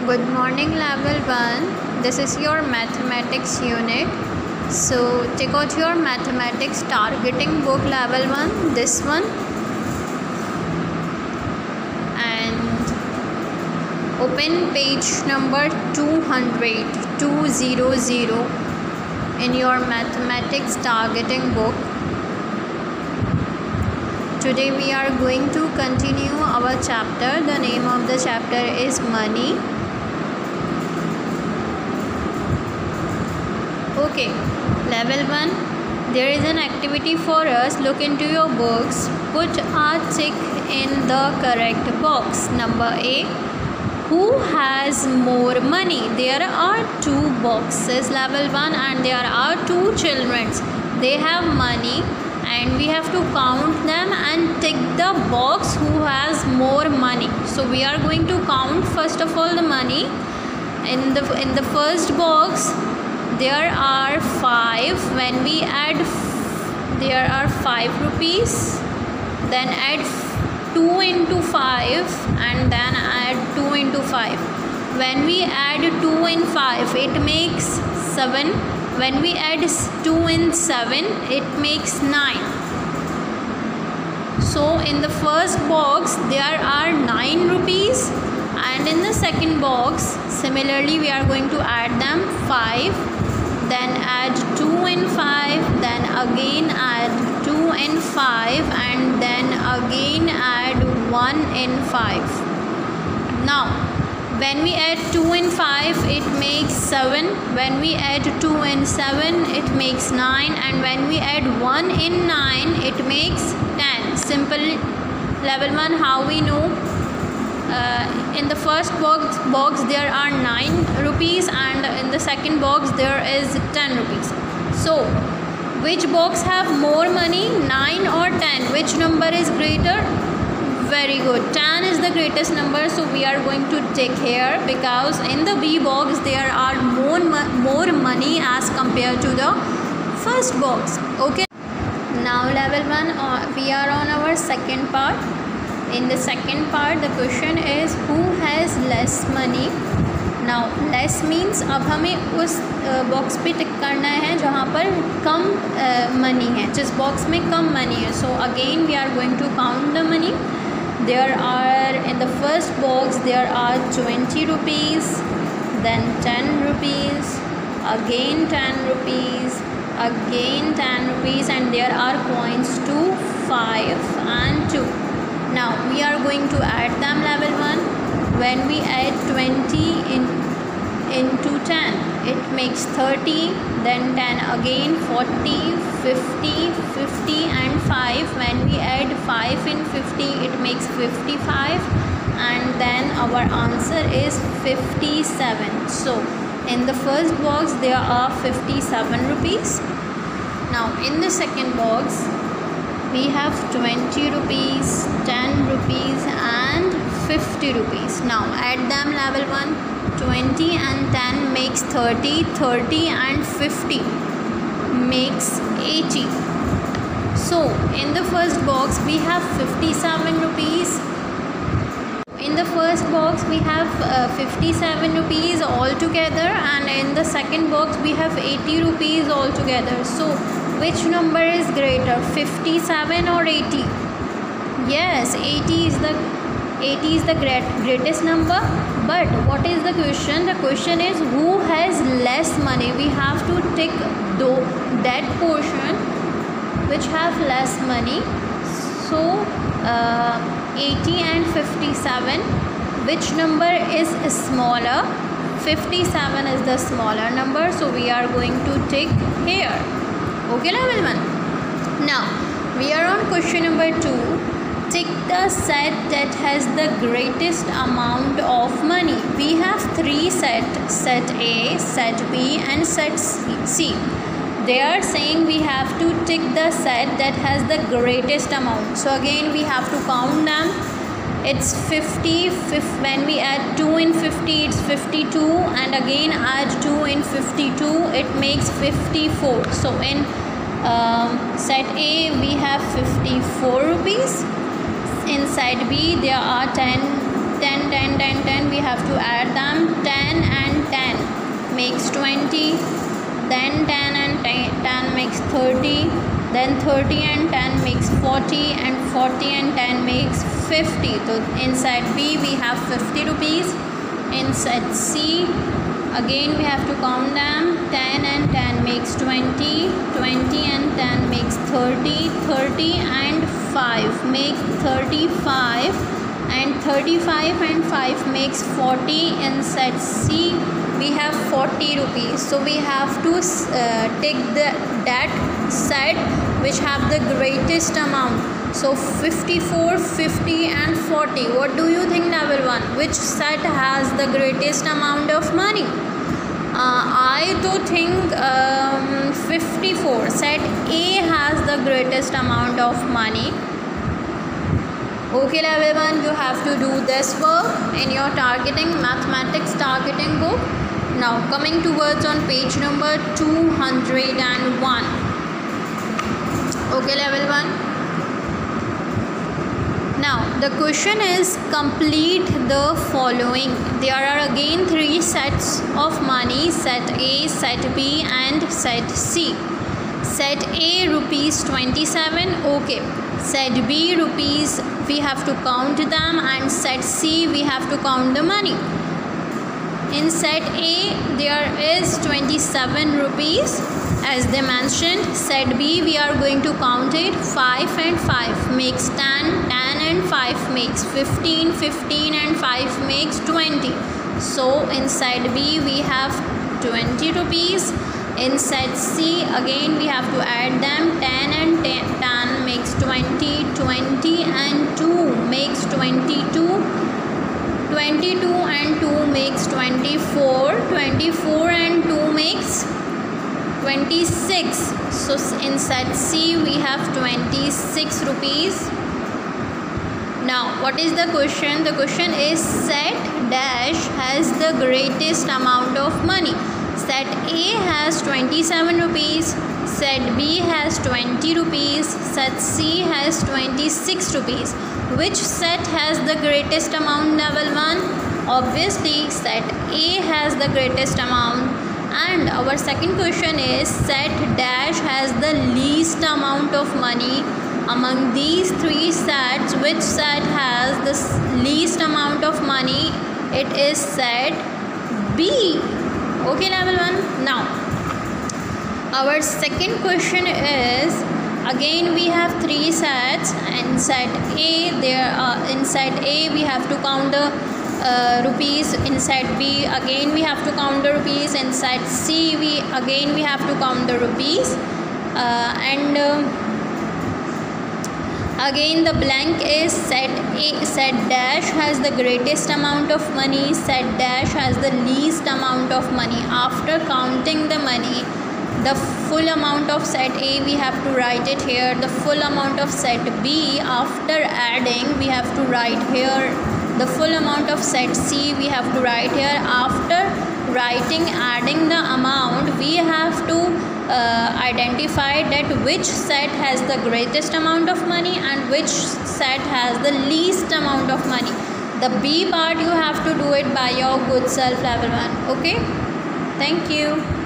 Good morning, level 1. This is your mathematics unit. So take out your mathematics targeting book level 1, this one, and open page number 200 in your mathematics targeting book. Today we are going to continue our chapter. The name of the chapter is Money. Okay, level 1. There is an activity for us. Look into your books. Put a tick in the correct box. Number A. Who has more money? There are two boxes, level 1, and there are two children. They have money and we have to count them and tick the box who has more money. So we are going to count first of all the money. In the first box there are 5. When we add, there are 5 rupees, then add 2 into 5 and then add 2 into 5. When we add 2 in 5 it makes 7. When we add 2 in 7 it makes 9. So in the first box there are 9 rupees, and in the second box similarly we are going to add them 5, then add 2 in 5, then again add 2 in 5, and then again add 1 in 5. Now when we add 2 in 5 it makes 7. When we add 2 in 7 it makes 9, and when we add 1 in 9 it makes 10. Simple, level 1. How we know? In the first box there are 9 rupees and in the second box there is 10 rupees. So which box have more money, 9 or 10? Which number is greater? Very good, 10 is the greatest number, so we are going to tick here because in the B box there are more money as compared to the first box. Okay, now level 1, we are on our second part. In the second part the question is who has less money. Now less means अब हमें उस box पे टिक करना है जहाँ पर कम money है, जिस बॉक्स में कम मनी है. So again we are going to count the money. There are, in the first box there are 20 rupees, then 10 rupees, again 10 rupees, again 10 rupees, and there are coins 2, 5 and 2. Now we are going to add them, level 1. When we add 20 into 10 it makes 30, then 10 again 40, 50, 50 and 5. When we add 5 in 50 it makes 55, and then our answer is 57. So in the first box there are 57 rupees. Now in the second box we have 20 rupees, 10 rupees and 50 rupees. Now add them, level 1. 20 and 10 makes 30, 30 and 50 makes 80. So in the first box we have 57 rupees. In the first box we have 57 rupees altogether, and in the second box we have 80 rupees altogether. So which number is greater, 57 or 80? Yes, 80 is the greatest number. But what is the question? The question is who has less money. We have to tick that portion which have less money. So 80 and 57, which number is smaller? 57 is the smaller number, so we are going to tick here. Okay, level 1. Now we are on question number 2. Tick the set that has the greatest amount of money. We have 3 sets, set A, set B and set C. They are saying we have to tick the set that has the greatest amount. So again we have to count them. It's 50. When we add 2 in 50 it's 52, and again add 2 in 52 it makes 54. So in set A we have 54 rupees. In set B there are 10 10, 10, 10, we have to add them. 10 and 10 makes 20, then 10 and 10 makes 30, then 30 and 10 makes 40, and 40 and 10 makes 50. So in set B we have 50 rupees. In set C again we have to count them. 10 and 10 makes 20, 20 and 10 makes 30, 30 and 5 make 35, and 35 and 5 makes 40. In set C we have 40 rupees. So we have to take that set which have the greatest amount. So 54, 50 and 40. What do you think, level 1? Which set has the greatest amount of money? I do think 54. Set A has the greatest amount of money. Okay, level 1, you have to do this work in your mathematics targeting book. Now coming towards on page number 201. Okay, level 1. Now the question is, complete the following. There are again 3 sets of money: set A, set B and set C. Set A rupees 27. Okay. Set B rupees, we have to count them, and set C we have to count the money. In set A there is 27 rupees as they mentioned. Set B we are going to count it. 5 and 5 makes 10, 10 and 5 makes 15, 15 and 5 makes 20. So in set B we have 20 rupees. In set C again we have to add them. 10 and 10 makes 20, 20 and 2 makes 22, 22 and 2 makes 24, 24 and 2 makes 26. So in set C we have 26 rupees. Now what is the question? The question is, set dash has the greatest amount of money. Set A has 27 rupees, set B has 20 rupees, set C has 26 rupees. Which set has the greatest amount, level 1? Obviously set A has the greatest amount. And our second question is, set dash has the least amount of money. Among these 3 sets, which set has the least amount of money? It is set B. Okay, level 1. Now our second question is, again we have 3 sets. In set A in set A we have to count the rupees. In set B again we have to count the rupees. In set C we have to count the rupees. Again the blank is set A. Set dash has the greatest amount of money, set dash has the least amount of money. After counting the money, the full amount of set A we have to write it here. The full amount of set B, after adding we have to write here. The full amount of set C we have to write here. After adding the amount, we have to identify that which set has the greatest amount of money and which set has the least amount of money. The B part you have to do it by your good self, level 1. Okay, thank you.